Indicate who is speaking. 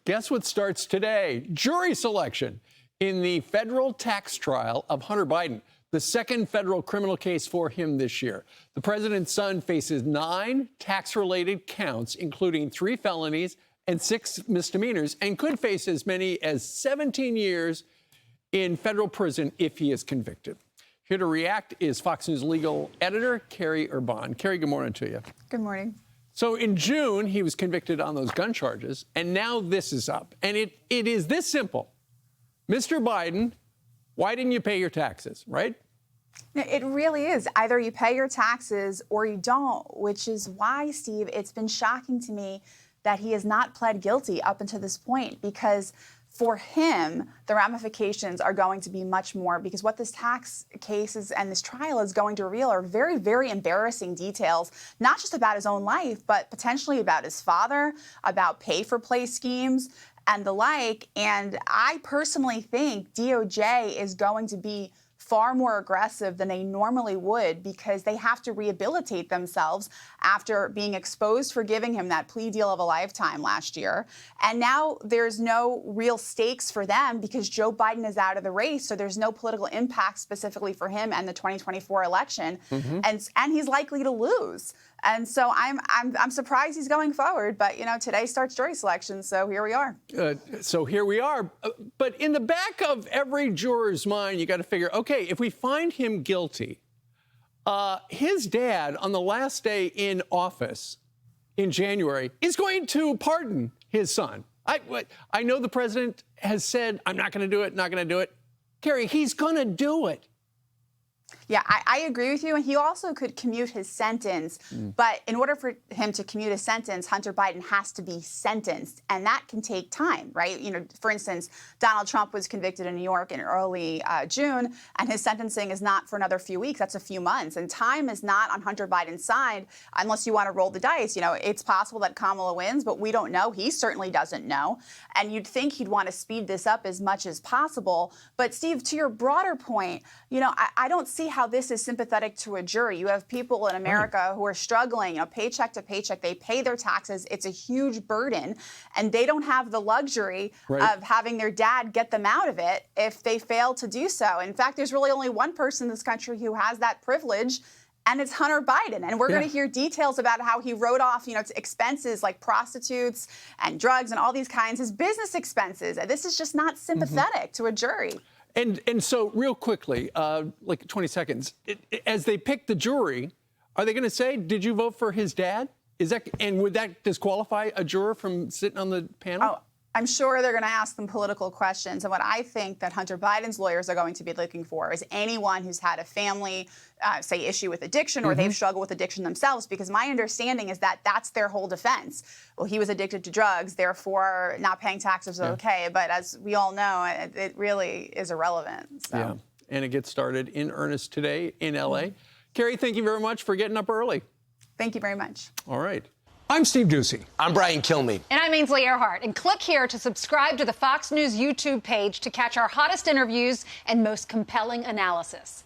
Speaker 1: Guess what starts today? Jury selection in the federal tax trial of Hunter Biden, the second federal criminal case for him this year. The president's son faces 9 tax-related counts, including 3 felonies and 6 misdemeanors, and could face as many as 17 years in federal prison if he is convicted. Here to react is Fox News legal editor Kerri Urbahn. Kerri, good morning to you.
Speaker 2: Good morning.
Speaker 1: So in June, he was convicted on those gun charges, and now this is up. And it is this simple. Mr. Biden, why didn't you pay your taxes, right?
Speaker 2: It really is. Either you pay your taxes or you don't, which is why, Steve, it's been shocking to me that he has not pled guilty up until this point, because for him, the ramifications are going to be much more, because what this tax case is and this trial is going to reveal are very, very embarrassing details, not just about his own life, but potentially about his father, about pay-for-play schemes and the like. And I personally think DOJ is going to be far more aggressive than they normally would, because they have to rehabilitate themselves after being exposed for giving him that plea deal of a lifetime last year. And now there's no real stakes for them because Joe Biden is out of the race, so there's no political impact specifically for him and the 2024 election, and he's likely to lose. And so I'm surprised he's going forward, but you know, today starts jury selection, so here we are.
Speaker 1: But in the back of every juror's mind, you got to figure, okay, if we find him guilty, his dad on the last day in office in January is going to pardon his son. I know the president has said, I'm not going to do it, not going to do it. Kerri, he's going to do it.
Speaker 2: Yeah, I agree with you. And he also could commute his sentence. But in order for him to commute a sentence, Hunter Biden has to be sentenced. And that can take time, right? You know, for instance, Donald Trump was convicted in New York in early June, and his sentencing is not for another few weeks. That's a few months. And time is not on Hunter Biden's side unless you want to roll the dice. You know, it's possible that Kamala wins, but we don't know. He certainly doesn't know. And you'd think he'd want to speed this up as much as possible. But Steve, to your broader point, you know, I don't see how this is sympathetic to a jury. You have people in America who are struggling, you know, paycheck to paycheck. They pay their taxes. It's a huge burden, and they don't have the luxury of having their dad get them out of it if they fail to do so. In fact, there's really only one person in this country who has that privilege, and it's Hunter Biden. And we're going to hear details about how he wrote off, you know, expenses like prostitutes and drugs and all these kinds, his business expenses. And this is just not sympathetic to a jury.
Speaker 1: And so real quickly, like 20 seconds, as they pick the jury, are they going to say, did you vote for his dad? And would that disqualify a juror from sitting on the panel?
Speaker 2: Oh, I'm sure they're going to ask them political questions. And what I think that Hunter Biden's lawyers are going to be looking for is anyone who's had a family, say, issue with addiction, or they've struggled with addiction themselves, because my understanding is that that's their whole defense. Well, he was addicted to drugs, therefore not paying taxes is okay. But as we all know, it really is irrelevant. So.
Speaker 1: Yeah, and it gets started in earnest today in L.A. Kerri, thank you very much for getting up early.
Speaker 2: Thank you very much.
Speaker 1: All right. I'm Steve Doocy.
Speaker 3: I'm Brian Kilmeade.
Speaker 4: And I'm Ainsley Earhart. And click here to subscribe to the Fox News YouTube page to catch our hottest interviews and most compelling analysis.